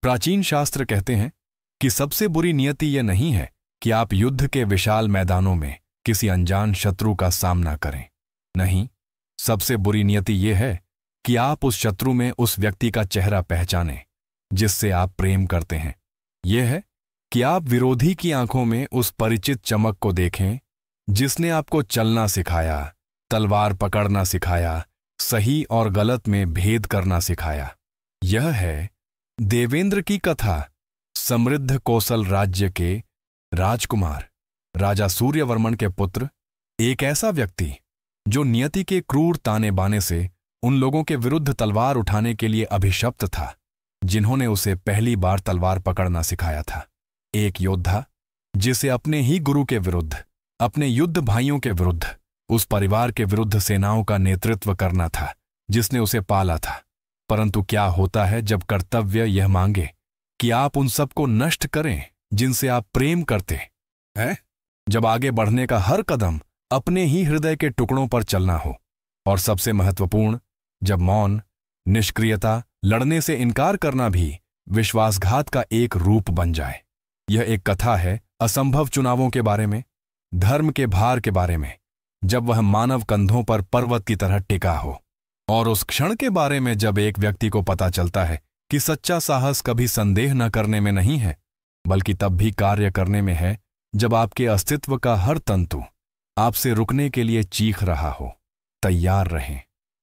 प्राचीन शास्त्र कहते हैं कि सबसे बुरी नियति यह नहीं है कि आप युद्ध के विशाल मैदानों में किसी अनजान शत्रु का सामना करें। नहीं, सबसे बुरी नियति यह है कि आप उस शत्रु में उस व्यक्ति का चेहरा पहचानें जिससे आप प्रेम करते हैं। यह है कि आप विरोधी की आंखों में उस परिचित चमक को देखें जिसने आपको चलना सिखाया, तलवार पकड़ना सिखाया, सही और गलत में भेद करना सिखाया। यह है देवेंद्र की कथा। समृद्ध कोसल राज्य के राजकुमार राजा सूर्यवर्मन के पुत्र, एक ऐसा व्यक्ति जो नियति के क्रूर ताने बाने से उन लोगों के विरुद्ध तलवार उठाने के लिए अभिशप्त था जिन्होंने उसे पहली बार तलवार पकड़ना सिखाया था। एक योद्धा जिसे अपने ही गुरु के विरुद्ध, अपने युद्ध भाइयों के विरुद्ध, उस परिवार के विरुद्ध सेनाओं का नेतृत्व करना था जिसने उसे पाला था। परंतु क्या होता है जब कर्तव्य यह मांगे कि आप उन सबको नष्ट करें जिनसे आप प्रेम करते हैं? जब आगे बढ़ने का हर कदम अपने ही हृदय के टुकड़ों पर चलना हो, और सबसे महत्वपूर्ण, जब मौन, निष्क्रियता, लड़ने से इनकार करना भी विश्वासघात का एक रूप बन जाए। यह एक कथा है असंभव चुनावों के बारे में, धर्म के भार के बारे में, जब वह मानव कंधों पर पर्वत की तरह टिका हो, और उस क्षण के बारे में जब एक व्यक्ति को पता चलता है कि सच्चा साहस कभी संदेह न करने में नहीं है, बल्कि तब भी कार्य करने में है जब आपके अस्तित्व का हर तंतु आपसे रुकने के लिए चीख रहा हो। तैयार रहें,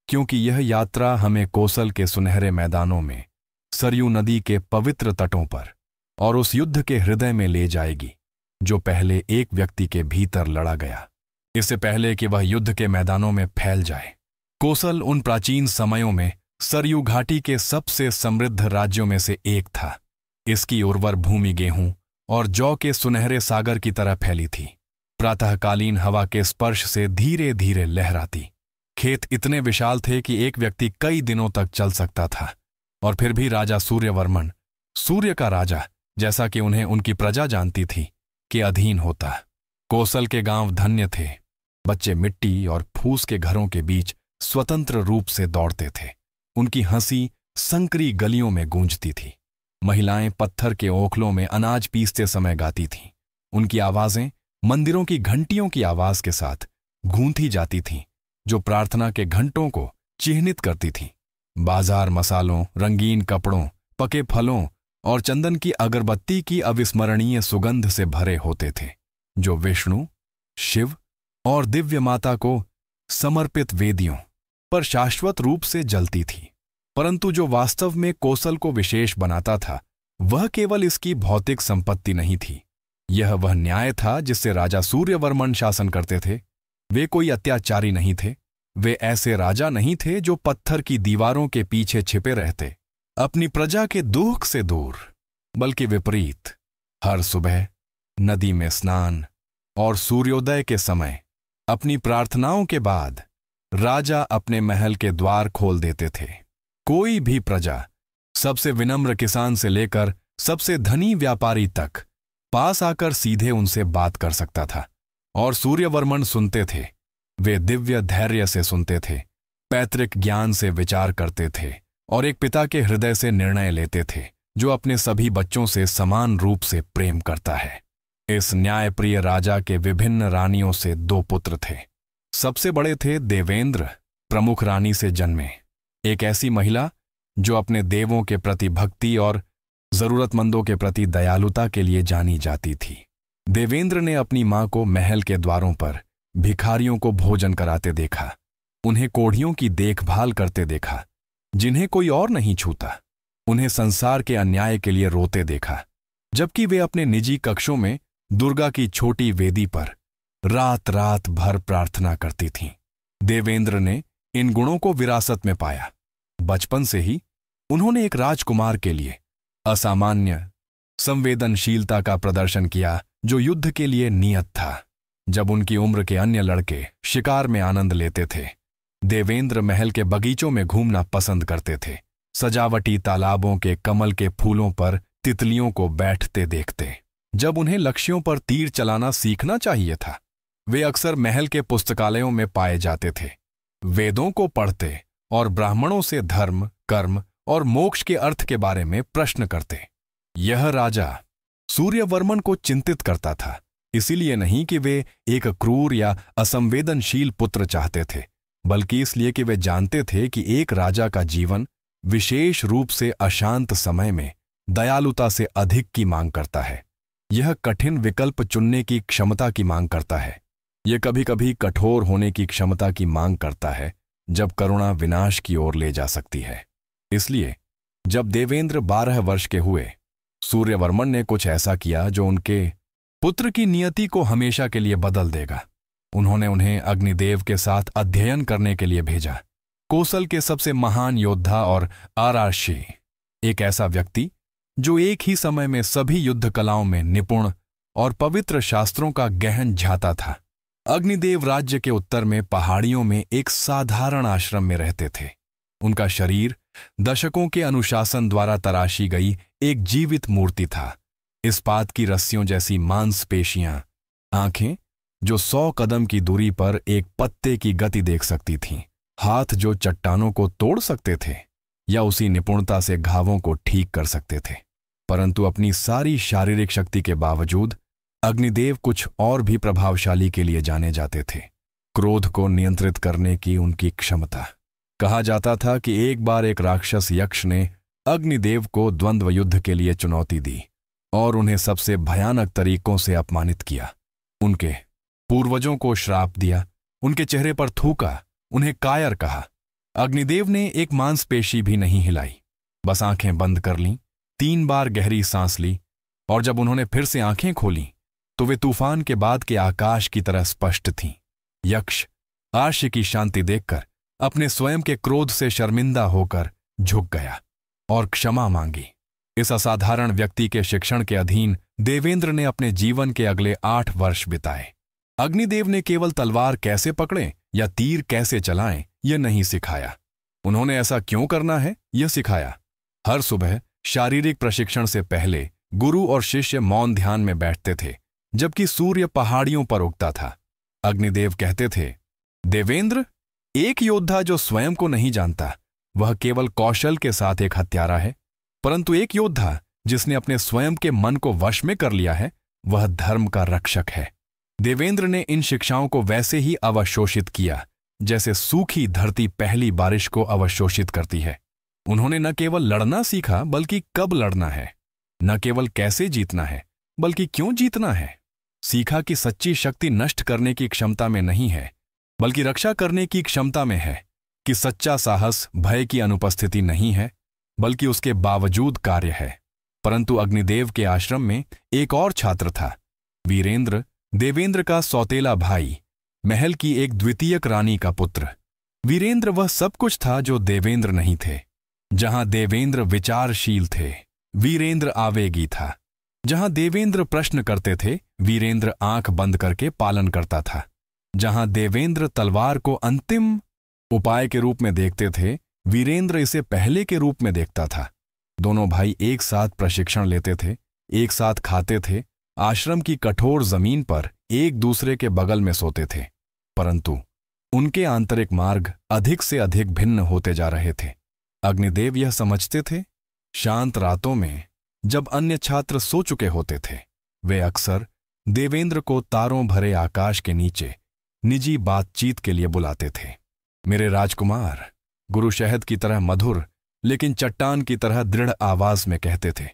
क्योंकि यह यात्रा हमें कोसल के सुनहरे मैदानों में, सरयू नदी के पवित्र तटों पर और उस युद्ध के हृदय में ले जाएगी जो पहले एक व्यक्ति के भीतर लड़ा गया, इससे पहले कि वह युद्ध के मैदानों में फैल जाए। कोसल उन प्राचीन समयों में सरयू घाटी के सबसे समृद्ध राज्यों में से एक था। इसकी उर्वर भूमि गेहूं और जौ के सुनहरे सागर की तरह फैली थी। प्रातःकालीन हवा के स्पर्श से धीरे धीरे लहराती। खेत इतने विशाल थे कि एक व्यक्ति कई दिनों तक चल सकता था, और फिर भी राजा सूर्यवर्मन, सूर्य का राजा जैसा कि उन्हें उनकी प्रजा जानती थी, के अधीन होता। कोसल के गांव धन्य थे। बच्चे मिट्टी और फूस के घरों के बीच स्वतंत्र रूप से दौड़ते थे। उनकी हंसी संकरी गलियों में गूंजती थी। महिलाएं पत्थर के ओखलों में अनाज पीसते समय गाती थीं। उनकी आवाजें मंदिरों की घंटियों की आवाज के साथ गूंथी जाती थीं, जो प्रार्थना के घंटों को चिह्नित करती थीं। बाजार मसालों, रंगीन कपड़ों, पके फलों और चंदन की अगरबत्ती की अविस्मरणीय सुगंध से भरे होते थे, जो विष्णु, शिव और दिव्य माता को समर्पित वेदियों पर शाश्वत रूप से जलती थी। परंतु जो वास्तव में कोसल को विशेष बनाता था, वह केवल इसकी भौतिक संपत्ति नहीं थी। यह वह न्याय था जिससे राजा सूर्यवर्मन शासन करते थे। वे कोई अत्याचारी नहीं थे। वे ऐसे राजा नहीं थे जो पत्थर की दीवारों के पीछे छिपे रहते, अपनी प्रजा के दुख से दूर, बल्कि विपरीत। हर सुबह नदी में स्नान और सूर्योदय के समय अपनी प्रार्थनाओं के बाद राजा अपने महल के द्वार खोल देते थे। कोई भी प्रजा, सबसे विनम्र किसान से लेकर सबसे धनी व्यापारी तक, पास आकर सीधे उनसे बात कर सकता था, और सूर्यवर्मन सुनते थे। वे दिव्य धैर्य से सुनते थे, पैतृक ज्ञान से विचार करते थे, और एक पिता के हृदय से निर्णय लेते थे जो अपने सभी बच्चों से समान रूप से प्रेम करता है। इस न्यायप्रिय राजा के विभिन्न रानियों से 2 पुत्र थे। सबसे बड़े थे देवेंद्र, प्रमुख रानी से जन्मे, एक ऐसी महिला जो अपने देवों के प्रति भक्ति और जरूरतमंदों के प्रति दयालुता के लिए जानी जाती थी। देवेंद्र ने अपनी मां को महल के द्वारों पर भिखारियों को भोजन कराते देखा, उन्हें कोढ़ियों की देखभाल करते देखा जिन्हें कोई और नहीं छूता, उन्हें संसार के अन्याय के लिए रोते देखा, जबकि वे अपने निजी कक्षों में दुर्गा की छोटी वेदी पर रात रात भर प्रार्थना करती थीं। देवेंद्र ने इन गुणों को विरासत में पाया। बचपन से ही उन्होंने एक राजकुमार के लिए असामान्य संवेदनशीलता का प्रदर्शन किया जो युद्ध के लिए नियत था। जब उनकी उम्र के अन्य लड़के शिकार में आनंद लेते थे, देवेंद्र महल के बगीचों में घूमना पसंद करते थे। सजावटी तालाबों के कमल के फूलों पर तितलियों को बैठते देखते। जब उन्हें लक्ष्यों पर तीर चलाना सीखना चाहिए था, वे अक्सर महल के पुस्तकालयों में पाए जाते थे। वेदों को पढ़ते और ब्राह्मणों से धर्म, कर्म और मोक्ष के अर्थ के बारे में प्रश्न करते। यह राजा सूर्यवर्मन को चिंतित करता था, इसीलिए नहीं कि वे एक क्रूर या असंवेदनशील पुत्र चाहते थे, बल्कि इसलिए कि वे जानते थे कि एक राजा का जीवन विशेष रूप से अशांत समय में दयालुता से अधिक की मांग करता है। यह कठिन विकल्प चुनने की क्षमता की मांग करता है। यह कभी कभी कठोर होने की क्षमता की मांग करता है, जब करुणा विनाश की ओर ले जा सकती है। इसलिए जब देवेंद्र 12 वर्ष के हुए, सूर्यवर्मन ने कुछ ऐसा किया जो उनके पुत्र की नियति को हमेशा के लिए बदल देगा। उन्होंने उन्हें अग्निदेव के साथ अध्ययन करने के लिए भेजा। कोसल के सबसे महान योद्धा और आराशी, एक ऐसा व्यक्ति जो एक ही समय में सभी युद्ध कलाओं में निपुण और पवित्र शास्त्रों का गहन झाता था। अग्निदेव राज्य के उत्तर में पहाड़ियों में एक साधारण आश्रम में रहते थे। उनका शरीर दशकों के अनुशासन द्वारा तराशी गई एक जीवित मूर्ति था। इस्पात की रस्सियों जैसी मांसपेशियां, आंखें जो 100 कदम की दूरी पर एक पत्ते की गति देख सकती थीं, हाथ जो चट्टानों को तोड़ सकते थे या उसी निपुणता से घावों को ठीक कर सकते थे। परंतु अपनी सारी शारीरिक शक्ति के बावजूद अग्निदेव कुछ और भी प्रभावशाली के लिए जाने जाते थे। क्रोध को नियंत्रित करने की उनकी क्षमता। कहा जाता था कि एक बार एक राक्षस यक्ष ने अग्निदेव को द्वंद्व युद्ध के लिए चुनौती दी और उन्हें सबसे भयानक तरीकों से अपमानित किया। उनके पूर्वजों को श्राप दिया, उनके चेहरे पर थूका, उन्हें कायर कहा। अग्निदेव ने एक मांसपेशी भी नहीं हिलाई, बस आंखें बंद कर लीं, 3 बार गहरी सांस ली, और जब उन्होंने फिर से आंखें खोलीं तो वे तूफान के बाद के आकाश की तरह स्पष्ट थीं। यक्ष आर्ष की शांति देखकर अपने स्वयं के क्रोध से शर्मिंदा होकर झुक गया और क्षमा मांगी। इस असाधारण व्यक्ति के शिक्षण के अधीन देवेंद्र ने अपने जीवन के अगले 8 वर्ष बिताए। अग्निदेव ने केवल तलवार कैसे पकड़ें या तीर कैसे चलाएं यह नहीं सिखाया, उन्होंने ऐसा क्यों करना है यह सिखाया। हर सुबह शारीरिक प्रशिक्षण से पहले गुरु और शिष्य मौन ध्यान में बैठते थे, जबकि सूर्य पहाड़ियों पर उगता था। अग्निदेव कहते थे, देवेंद्र, एक योद्धा जो स्वयं को नहीं जानता वह केवल कौशल के साथ एक हत्यारा है, परंतु एक योद्धा जिसने अपने स्वयं के मन को वश में कर लिया है वह धर्म का रक्षक है। देवेंद्र ने इन शिक्षाओं को वैसे ही अवशोषित किया जैसे सूखी धरती पहली बारिश को अवशोषित करती है। उन्होंने न केवल लड़ना सीखा बल्कि कब लड़ना है, न केवल कैसे जीतना है बल्कि क्यों जीतना है। सीखा कि सच्ची शक्ति नष्ट करने की क्षमता में नहीं है बल्कि रक्षा करने की क्षमता में है, कि सच्चा साहस भय की अनुपस्थिति नहीं है बल्कि उसके बावजूद कार्य है। परंतु अग्निदेव के आश्रम में एक और छात्र था, वीरेंद्र, देवेंद्र का सौतेला भाई, महल की एक द्वितीयक रानी का पुत्र। वीरेंद्र वह सब कुछ था जो देवेंद्र नहीं थे। जहां देवेंद्र विचारशील थे, वीरेंद्र आवेगी था। जहां देवेंद्र प्रश्न करते थे, वीरेंद्र आंख बंद करके पालन करता था। जहां देवेंद्र तलवार को अंतिम उपाय के रूप में देखते थे, वीरेंद्र इसे पहले के रूप में देखता था। दोनों भाई एक साथ प्रशिक्षण लेते थे, एक साथ खाते थे, आश्रम की कठोर जमीन पर एक दूसरे के बगल में सोते थे, परंतु उनके आंतरिक मार्ग अधिक से अधिक भिन्न होते जा रहे थे। अग्निदेव यह समझते थे। शांत रातों में जब अन्य छात्र सो चुके होते थे, वे अक्सर देवेंद्र को तारों भरे आकाश के नीचे निजी बातचीत के लिए बुलाते थे। मेरे राजकुमार, गुरु शहद की तरह मधुर लेकिन चट्टान की तरह दृढ़ आवाज में कहते थे,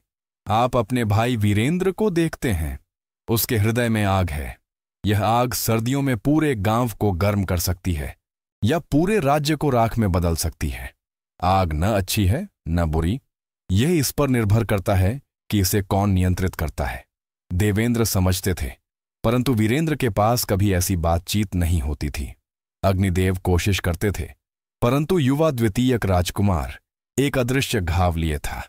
आप अपने भाई वीरेंद्र को देखते हैं, उसके हृदय में आग है। यह आग सर्दियों में पूरे गांव को गर्म कर सकती है या पूरे राज्य को राख में बदल सकती है। आग न अच्छी है न बुरी, यह इस पर निर्भर करता है कि इसे कौन नियंत्रित करता है। देवेंद्र समझते थे, परंतु वीरेंद्र के पास कभी ऐसी बातचीत नहीं होती थी। अग्निदेव कोशिश करते थे, परंतु युवा द्वितीयक राजकुमार एक अदृश्य घाव लिए था।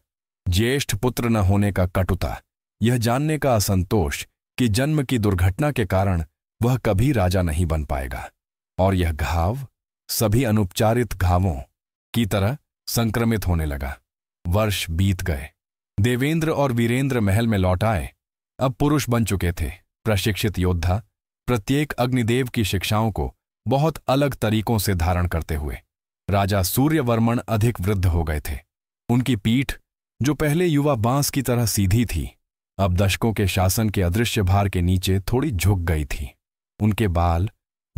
ज्येष्ठ पुत्र न होने का कटुता, यह जानने का असंतोष कि जन्म की दुर्घटना के कारण वह कभी राजा नहीं बन पाएगा, और यह घाव सभी अनुपचारित घावों की तरह संक्रमित होने लगा। वर्ष बीत गए। देवेंद्र और वीरेंद्र महल में लौट आए। अब पुरुष बन चुके थे, प्रशिक्षित योद्धा, प्रत्येक अग्निदेव की शिक्षाओं को बहुत अलग तरीकों से धारण करते हुए। राजा सूर्यवर्मन अधिक वृद्ध हो गए थे। उनकी पीठ जो पहले युवा बांस की तरह सीधी थी, अब दशकों के शासन के अदृश्य भार के नीचे थोड़ी झुक गई थी। उनके बाल,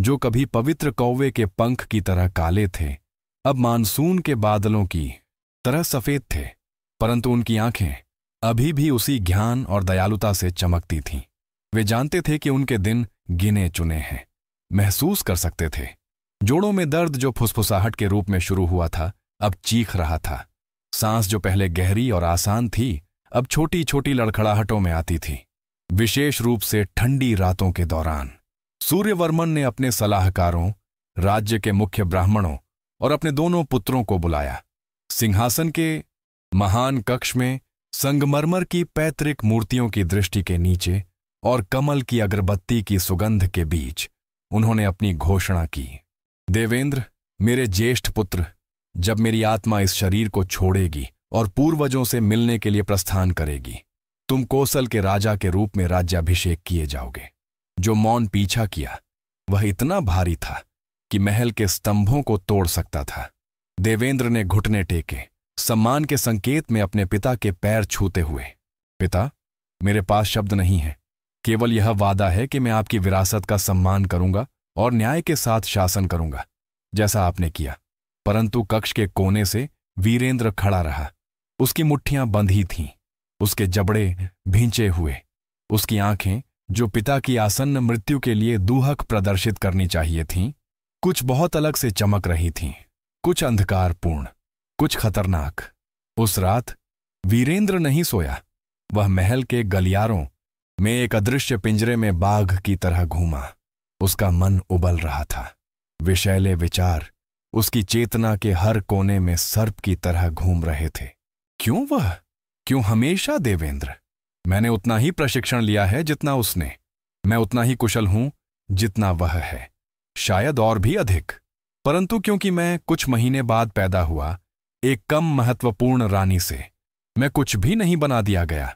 जो कभी पवित्र कौवे के पंख की तरह काले थे, अब मानसून के बादलों की तरह सफेद थे, परंतु उनकी आंखें अभी भी उसी ज्ञान और दयालुता से चमकती थीं। वे जानते थे कि उनके दिन गिने चुने हैं, महसूस कर सकते थे। जोड़ों में दर्द जो फुसफुसाहट के रूप में शुरू हुआ था, अब चीख रहा था। सांस जो पहले गहरी और आसान थी, अब छोटी छोटी लड़खड़ाहटों में आती थी, विशेष रूप से ठंडी रातों के दौरान। सूर्यवर्मन ने अपने सलाहकारों, राज्य के मुख्य ब्राह्मणों और अपने दोनों पुत्रों को बुलाया। सिंहासन के महान कक्ष में संगमरमर की पैतृक मूर्तियों की दृष्टि के नीचे और कमल की अगरबत्ती की सुगंध के बीच उन्होंने अपनी घोषणा की। देवेंद्र, मेरे ज्येष्ठ पुत्र, जब मेरी आत्मा इस शरीर को छोड़ेगी और पूर्वजों से मिलने के लिए प्रस्थान करेगी, तुम कोसल के राजा के रूप में राज्याभिषेक किए जाओगे। जो मौन पीछा किया, वह इतना भारी था कि महल के स्तंभों को तोड़ सकता था। देवेंद्र ने घुटने टेके, सम्मान के संकेत में अपने पिता के पैर छूते हुए। पिता, मेरे पास शब्द नहीं है, केवल यह वादा है कि मैं आपकी विरासत का सम्मान करूंगा और न्याय के साथ शासन करूंगा, जैसा आपने किया। परंतु कक्ष के कोने से वीरेंद्र खड़ा रहा। उसकी मुट्ठियां बंधी थीं, उसके जबड़े भींचे हुए, उसकी आंखें, जो पिता की आसन्न मृत्यु के लिए दूहक प्रदर्शित करनी चाहिए थीं, कुछ बहुत अलग से चमक रही थीं, कुछ अंधकारपूर्ण, कुछ खतरनाक। उस रात वीरेंद्र नहीं सोया। वह महल के गलियारों में एक अदृश्य पिंजरे में बाघ की तरह घूमा। उसका मन उबल रहा था। विषैले विचार उसकी चेतना के हर कोने में सर्प की तरह घूम रहे थे। क्यों वह? क्यों हमेशा देवेंद्र? मैंने उतना ही प्रशिक्षण लिया है जितना उसने। मैं उतना ही कुशल हूं जितना वह है, शायद और भी अधिक। परंतु क्योंकि मैं कुछ महीने बाद पैदा हुआ एक कम महत्वपूर्ण रानी से, मैं कुछ भी नहीं बना दिया गया।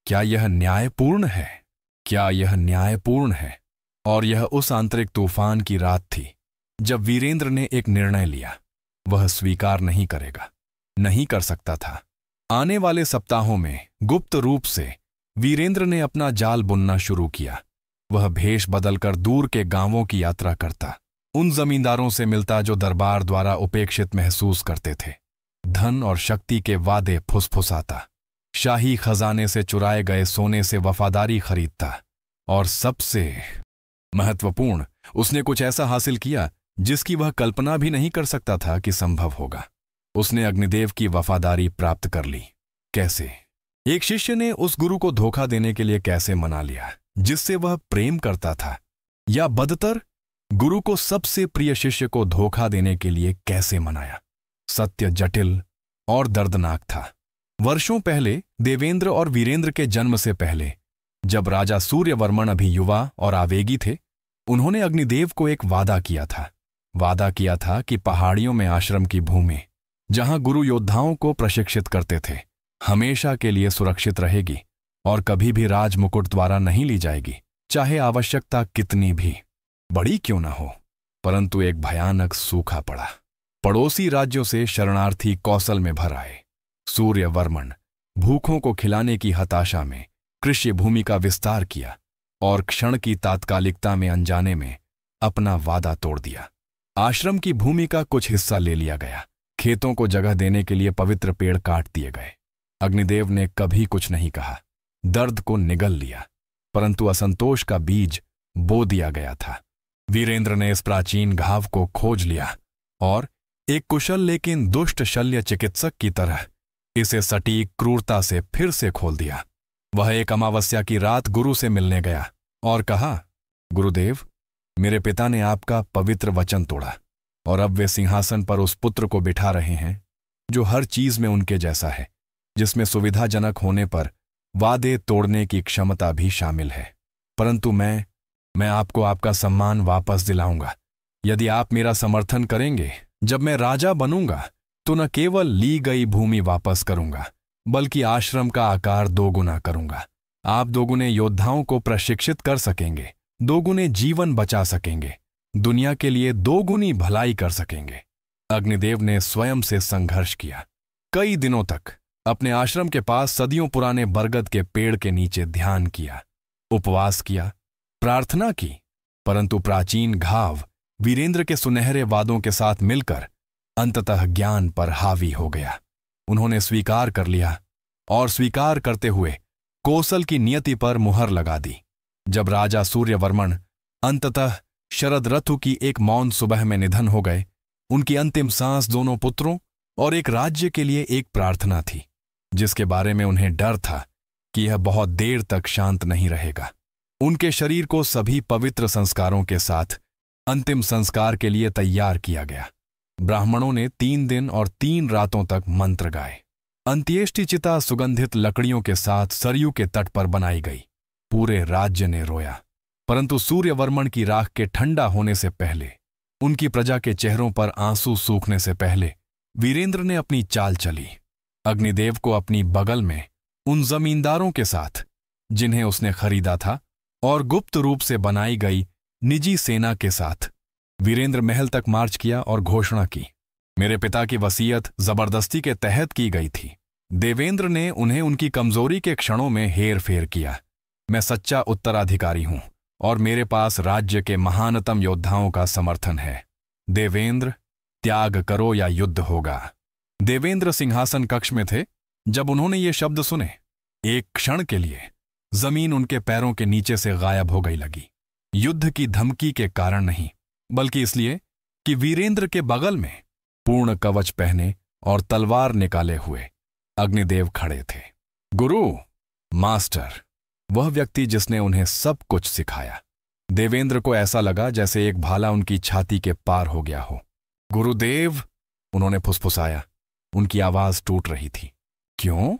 क्या यह न्यायपूर्ण है? क्या यह न्यायपूर्ण है? और यह उस आंतरिक तूफान की रात थी जब वीरेंद्र ने एक निर्णय लिया। वह स्वीकार नहीं करेगा, नहीं कर सकता था। आने वाले सप्ताहों में गुप्त रूप से वीरेंद्र ने अपना जाल बुनना शुरू किया। वह भेष बदलकर दूर के गांवों की यात्रा करता, उन जमींदारों से मिलता जो दरबार द्वारा उपेक्षित महसूस करते थे, धन और शक्ति के वादे फुसफुसाता, शाही खजाने से चुराए गए सोने से वफादारी खरीदता, और सबसे महत्वपूर्ण, उसने कुछ ऐसा हासिल किया जिसकी वह कल्पना भी नहीं कर सकता था कि संभव होगा। उसने अग्निदेव की वफादारी प्राप्त कर ली। कैसे? एक शिष्य ने उस गुरु को धोखा देने के लिए कैसे मना लिया जिससे वह प्रेम करता था, या बदतर, गुरु को सबसे प्रिय शिष्य को धोखा देने के लिए कैसे मनाया? सत्य जटिल और दर्दनाक था। वर्षों पहले, देवेंद्र और वीरेंद्र के जन्म से पहले, जब राजा सूर्यवर्मन अभी युवा और आवेगी थे, उन्होंने अग्निदेव को एक वादा किया था। वादा किया था कि पहाड़ियों में आश्रम की भूमि, जहां गुरु योद्धाओं को प्रशिक्षित करते थे, हमेशा के लिए सुरक्षित रहेगी और कभी भी राजमुकुट द्वारा नहीं ली जाएगी, चाहे आवश्यकता कितनी भी बड़ी क्यों न हो। परंतु एक भयानक सूखा पड़ा। पड़ोसी राज्यों से शरणार्थी कौशल में भर आए। सूर्यवर्मन भूखों को खिलाने की हताशा में कृषि भूमि का विस्तार किया और क्षण की तात्कालिकता में अनजाने में अपना वादा तोड़ दिया। आश्रम की भूमि का कुछ हिस्सा ले लिया गया। खेतों को जगह देने के लिए पवित्र पेड़ काट दिए गए। अग्निदेव ने कभी कुछ नहीं कहा, दर्द को निगल लिया, परंतु असंतोष का बीज बो दिया गया था। वीरेंद्र ने इस प्राचीन घाव को खोज लिया और एक कुशल लेकिन दुष्ट शल्य चिकित्सक की तरह इसे सटीक क्रूरता से फिर से खोल दिया। वह एक अमावस्या की रात गुरु से मिलने गया और कहा, गुरुदेव, मेरे पिता ने आपका पवित्र वचन तोड़ा और अब वे सिंहासन पर उस पुत्र को बिठा रहे हैं जो हर चीज में उनके जैसा है, जिसमें सुविधाजनक होने पर वादे तोड़ने की क्षमता भी शामिल है। परंतु मैं आपको आपका सम्मान वापस दिलाऊंगा यदि आप मेरा समर्थन करेंगे। जब मैं राजा बनूंगा तो न केवल ली गई भूमि वापस करूंगा, बल्कि आश्रम का आकार दोगुना करूंगा। आप दोगुने योद्धाओं को प्रशिक्षित कर सकेंगे, दोगुने जीवन बचा सकेंगे, दुनिया के लिए दोगुनी भलाई कर सकेंगे। अग्निदेव ने स्वयं से संघर्ष किया। कई दिनों तक अपने आश्रम के पास सदियों पुराने बरगद के पेड़ के नीचे ध्यान किया, उपवास किया, प्रार्थना की, परंतु प्राचीन घाव वीरेंद्र के सुनहरे वादों के साथ मिलकर अंततः ज्ञान पर हावी हो गया। उन्होंने स्वीकार कर लिया और स्वीकार करते हुए कोसल की नियति पर मुहर लगा दी। जब राजा सूर्यवर्मन अंततः शरद ऋतु की एक मौन सुबह में निधन हो गए, उनकी अंतिम सांस दोनों पुत्रों और एक राज्य के लिए एक प्रार्थना थी, जिसके बारे में उन्हें डर था कि यह बहुत देर तक शांत नहीं रहेगा। उनके शरीर को सभी पवित्र संस्कारों के साथ अंतिम संस्कार के लिए तैयार किया गया। ब्राह्मणों ने 3 दिन और 3 रातों तक मंत्र गाए। अंत्येष्टि चिता सुगंधित लकड़ियों के साथ सरयू के तट पर बनाई गई। पूरे राज्य ने रोया, परंतु सूर्यवर्मन की राख के ठंडा होने से पहले, उनकी प्रजा के चेहरों पर आंसू सूखने से पहले वीरेंद्र ने अपनी चाल चली। अग्निदेव को अपनी बगल में उन जमींदारों के साथ जिन्हें उसने खरीदा था और गुप्त रूप से बनाई गई निजी सेना के साथ वीरेंद्र महल तक मार्च किया और घोषणा की। मेरे पिता की वसीयत जबरदस्ती के तहत की गई थी। देवेंद्र ने उन्हें उनकी कमजोरी के क्षणों में हेर फेर किया। मैं सच्चा उत्तराधिकारी हूं और मेरे पास राज्य के महानतम योद्धाओं का समर्थन है। देवेंद्र, त्याग करो या युद्ध होगा। देवेंद्र सिंहासन कक्ष में थे जब उन्होंने ये शब्द सुने। एक क्षण के लिए जमीन उनके पैरों के नीचे से गायब हो गई लगी। युद्ध की धमकी के कारण नहीं, बल्कि इसलिए कि वीरेंद्र के बगल में पूर्ण कवच पहने और तलवार निकाले हुए अग्निदेव खड़े थे। गुरु, मास्टर, वह व्यक्ति जिसने उन्हें सब कुछ सिखाया। देवेंद्र को ऐसा लगा जैसे एक भाला उनकी छाती के पार हो गया हो। गुरुदेव, उन्होंने फुसफुसाया। उनकी आवाज टूट रही थी। क्यों?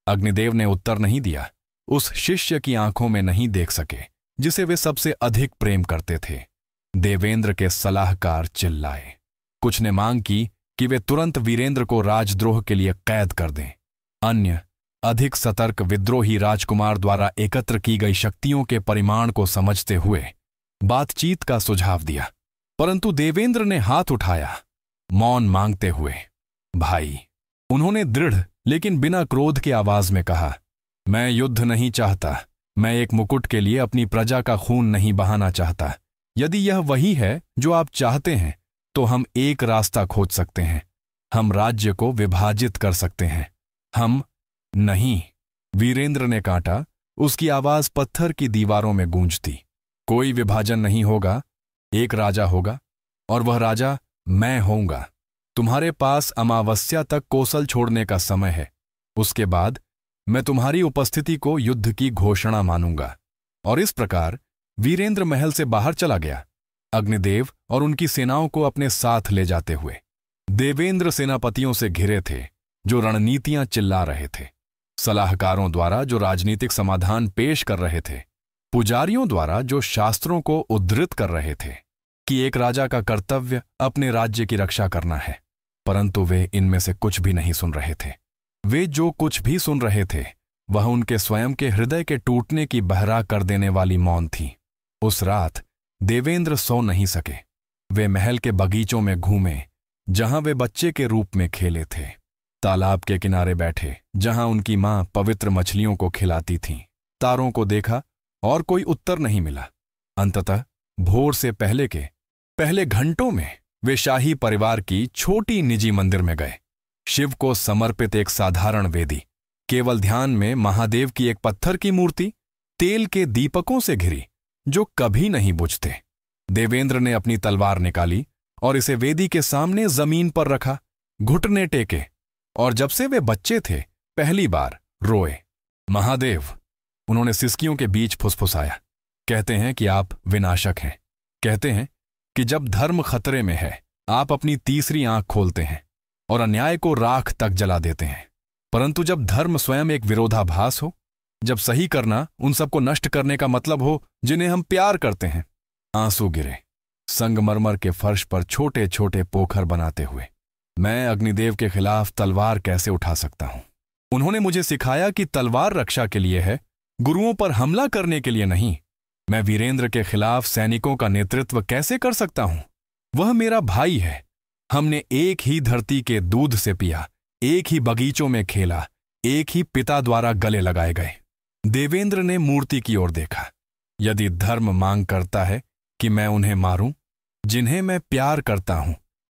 अग्निदेव ने उत्तर नहीं दिया। उस शिष्य की आंखों में नहीं देख सके जिसे वे सबसे अधिक प्रेम करते थे। देवेंद्र के सलाहकार चिल्लाए। कुछ ने मांग की कि वे तुरंत वीरेंद्र को राजद्रोह के लिए कैद कर दें। अन्य अधिक सतर्क विद्रोही राजकुमार द्वारा एकत्र की गई शक्तियों के परिमाण को समझते हुए बातचीत का सुझाव दिया, परंतु देवेंद्र ने हाथ उठाया, मौन मांगते हुए। भाई, उन्होंने दृढ़ लेकिन बिना क्रोध की आवाज में कहा, मैं युद्ध नहीं चाहता। मैं एक मुकुट के लिए अपनी प्रजा का खून नहीं बहाना चाहता। यदि यह वही है जो आप चाहते हैं तो हम एक रास्ता खोज सकते हैं। हम राज्य को विभाजित कर सकते हैं। हम नहीं। वीरेंद्र ने काटा। उसकी आवाज पत्थर की दीवारों में गूंजती। कोई विभाजन नहीं होगा। एक राजा होगा और वह राजा मैं होऊंगा। तुम्हारे पास अमावस्या तक कोसल छोड़ने का समय है। उसके बाद मैं तुम्हारी उपस्थिति को युद्ध की घोषणा मानूंगा। और इस प्रकार वीरेंद्र महल से बाहर चला गया, अग्निदेव और उनकी सेनाओं को अपने साथ ले जाते हुए। देवेंद्र सेनापतियों से घिरे थे जो रणनीतियां चिल्ला रहे थे, सलाहकारों द्वारा जो राजनीतिक समाधान पेश कर रहे थे, पुजारियों द्वारा जो शास्त्रों को उद्धृत कर रहे थे कि एक राजा का कर्तव्य अपने राज्य की रक्षा करना है। परंतु वे इनमें से कुछ भी नहीं सुन रहे थे। वे जो कुछ भी सुन रहे थे वह उनके स्वयं के हृदय के टूटने की बहरा कर देने वाली मौन थी। उस रात देवेंद्र सो नहीं सके। वे महल के बगीचों में घूमे जहां वे बच्चे के रूप में खेले थे, तालाब के किनारे बैठे जहां उनकी मां पवित्र मछलियों को खिलाती थीं, तारों को देखा और कोई उत्तर नहीं मिला। अंततः भोर से पहले घंटों में वे शाही परिवार की छोटी निजी मंदिर में गए। शिव को समर्पित एक साधारण वेदी, केवल ध्यान में महादेव की एक पत्थर की मूर्ति, तेल के दीपकों से घिरी जो कभी नहीं बुझते। देवेंद्र ने अपनी तलवार निकाली और इसे वेदी के सामने जमीन पर रखा, घुटने टेके, और जब से वे बच्चे थे पहली बार रोए। महादेव, उन्होंने सिसकियों के बीच फुसफुसाया, कहते हैं कि आप विनाशक हैं। कहते हैं कि जब धर्म खतरे में है आप अपनी तीसरी आंख खोलते हैं और अन्याय को राख तक जला देते हैं। परंतु जब धर्म स्वयं एक विरोधाभास हो, जब सही करना उन सबको नष्ट करने का मतलब हो जिन्हें हम प्यार करते हैं। आंसू गिरे संगमरमर के फर्श पर छोटे छोटे पोखर बनाते हुए। मैं अग्निदेव के खिलाफ तलवार कैसे उठा सकता हूं? उन्होंने मुझे सिखाया कि तलवार रक्षा के लिए है, गुरुओं पर हमला करने के लिए नहीं। मैं वीरेंद्र के खिलाफ सैनिकों का नेतृत्व कैसे कर सकता हूं? वह मेरा भाई है। हमने एक ही धरती के दूध से पिया, एक ही बगीचों में खेला, एक ही पिता द्वारा गले लगाए गए। देवेंद्र ने मूर्ति की ओर देखा। यदि धर्म मांग करता है कि मैं उन्हें मारूं, जिन्हें मैं प्यार करता हूं,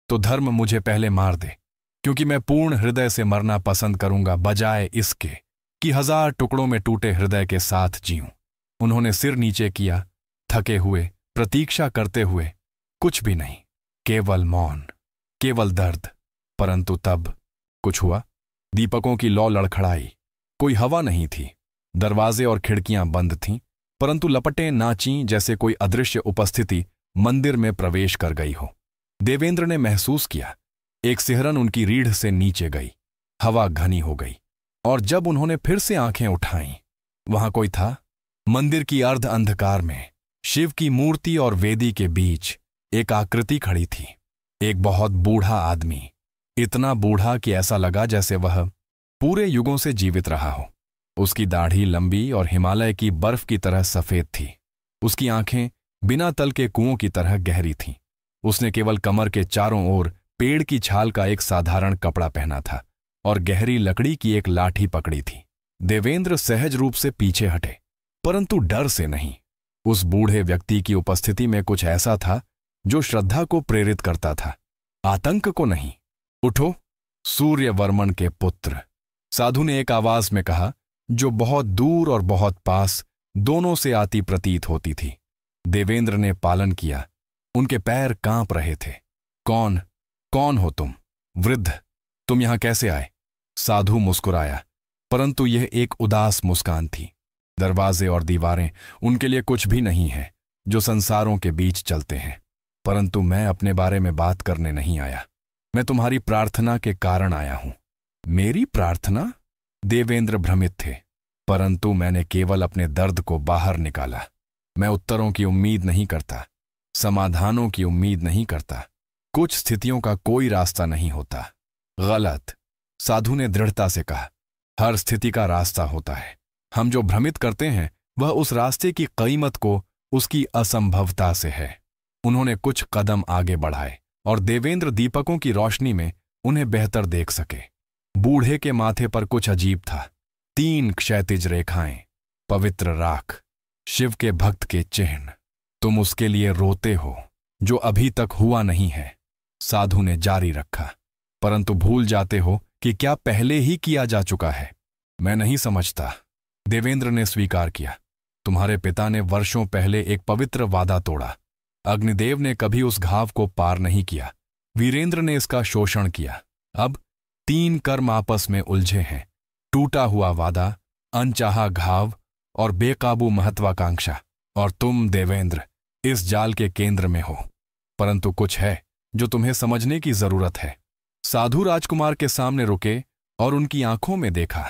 तो धर्म मुझे पहले मार दे, क्योंकि मैं पूर्ण हृदय से मरना पसंद करूंगा बजाय इसके कि 1000 टुकड़ों में टूटे हृदय के साथ जीऊं। उन्होंने सिर नीचे किया, थके हुए, प्रतीक्षा करते हुए। कुछ भी नहीं, केवल मौन, केवल दर्द। परंतु तब कुछ हुआ। दीपकों की लौ लड़खड़ाई। कोई हवा नहीं थी। दरवाजे और खिड़कियां बंद थीं, परंतु लपटें नाचीं जैसे कोई अदृश्य उपस्थिति मंदिर में प्रवेश कर गई हो। देवेंद्र ने महसूस किया, एक सिहरन उनकी रीढ़ से नीचे गई। हवा घनी हो गई, और जब उन्होंने फिर से आंखें उठाईं, वहां कोई था। मंदिर की अर्ध अंधकार में शिव की मूर्ति और वेदी के बीच एक आकृति खड़ी थी। एक बहुत बूढ़ा आदमी, इतना बूढ़ा कि ऐसा लगा जैसे वह पूरे युगों से जीवित रहा हो। उसकी दाढ़ी लंबी और हिमालय की बर्फ की तरह सफेद थी। उसकी आंखें बिना तल के कुओं की तरह गहरी थीं। उसने केवल कमर के चारों ओर पेड़ की छाल का एक साधारण कपड़ा पहना था और गहरी लकड़ी की एक लाठी पकड़ी थी। देवेंद्र सहज रूप से पीछे हटे, परंतु डर से नहीं। उस बूढ़े व्यक्ति की उपस्थिति में कुछ ऐसा था जो श्रद्धा को प्रेरित करता था, आतंक को नहीं। उठो, सूर्यवर्मन के पुत्र, साधु ने एक आवाज में कहा, जो बहुत दूर और बहुत पास दोनों से आती प्रतीत होती थी। देवेंद्र ने पालन किया। उनके पैर कांप रहे थे। कौन हो तुम? वृद्ध, तुम यहां कैसे आए? साधु मुस्कुराया, परंतु यह एक उदास मुस्कान थी। दरवाजे और दीवारें उनके लिए कुछ भी नहीं है जो संसारों के बीच चलते हैं। परंतु मैं अपने बारे में बात करने नहीं आया। मैं तुम्हारी प्रार्थना के कारण आया हूं। मेरी प्रार्थना? देवेंद्र भ्रमित थे, परंतु मैंने केवल अपने दर्द को बाहर निकाला। मैं उत्तरों की उम्मीद नहीं करता, समाधानों की उम्मीद नहीं करता। कुछ स्थितियों का कोई रास्ता नहीं होता। गलत, साधु ने दृढ़ता से कहा। हर स्थिति का रास्ता होता है। हम जो भ्रमित करते हैं वह उस रास्ते की कीमत को उसकी असंभवता से है। उन्होंने कुछ कदम आगे बढ़ाए और देवेंद्र दीपकों की रोशनी में उन्हें बेहतर देख सके। बूढ़े के माथे पर कुछ अजीब था। 3 क्षैतिज रेखाएं, पवित्र राख, शिव के भक्त के चिन्ह। तुम उसके लिए रोते हो जो अभी तक हुआ नहीं है, साधु ने जारी रखा, परंतु भूल जाते हो कि क्या पहले ही किया जा चुका है। मैं नहीं समझता, देवेंद्र ने स्वीकार किया। तुम्हारे पिता ने वर्षों पहले एक पवित्र वादा तोड़ा। अग्निदेव ने कभी उस घाव को पार नहीं किया। वीरेंद्र ने इसका शोषण किया। अब 3 कर्म आपस में उलझे हैं, टूटा हुआ वादा, अनचाहा घाव और बेकाबू महत्वाकांक्षा। और तुम देवेंद्र इस जाल के केंद्र में हो। परंतु कुछ है जो तुम्हें समझने की जरूरत है। साधु राजकुमार के सामने रुके और उनकी आंखों में देखा।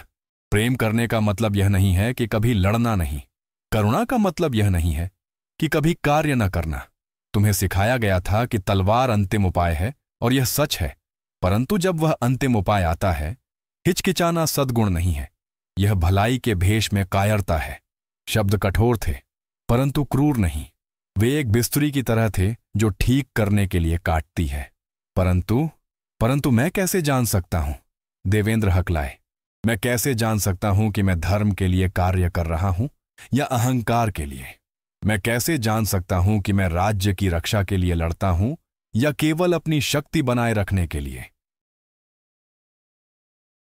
प्रेम करने का मतलब यह नहीं है कि कभी लड़ना नहीं। करुणा का मतलब यह नहीं है कि कभी कार्य न करना। तुम्हें सिखाया गया था कि तलवार अंतिम उपाय है, और यह सच है। परंतु जब वह अंतिम उपाय आता है, हिचकिचाना सद्गुण नहीं है। यह भलाई के भेष में कायरता है। शब्द कठोर थे, परंतु क्रूर नहीं। वे एक बिस्तरी की तरह थे जो ठीक करने के लिए काटती है। परंतु मैं कैसे जान सकता हूं? देवेंद्र हकलाए। मैं कैसे जान सकता हूं कि मैं धर्म के लिए कार्य कर रहा हूं या अहंकार के लिए? मैं कैसे जान सकता हूं कि मैं राज्य की रक्षा के लिए लड़ता हूं या केवल अपनी शक्ति बनाए रखने के लिए?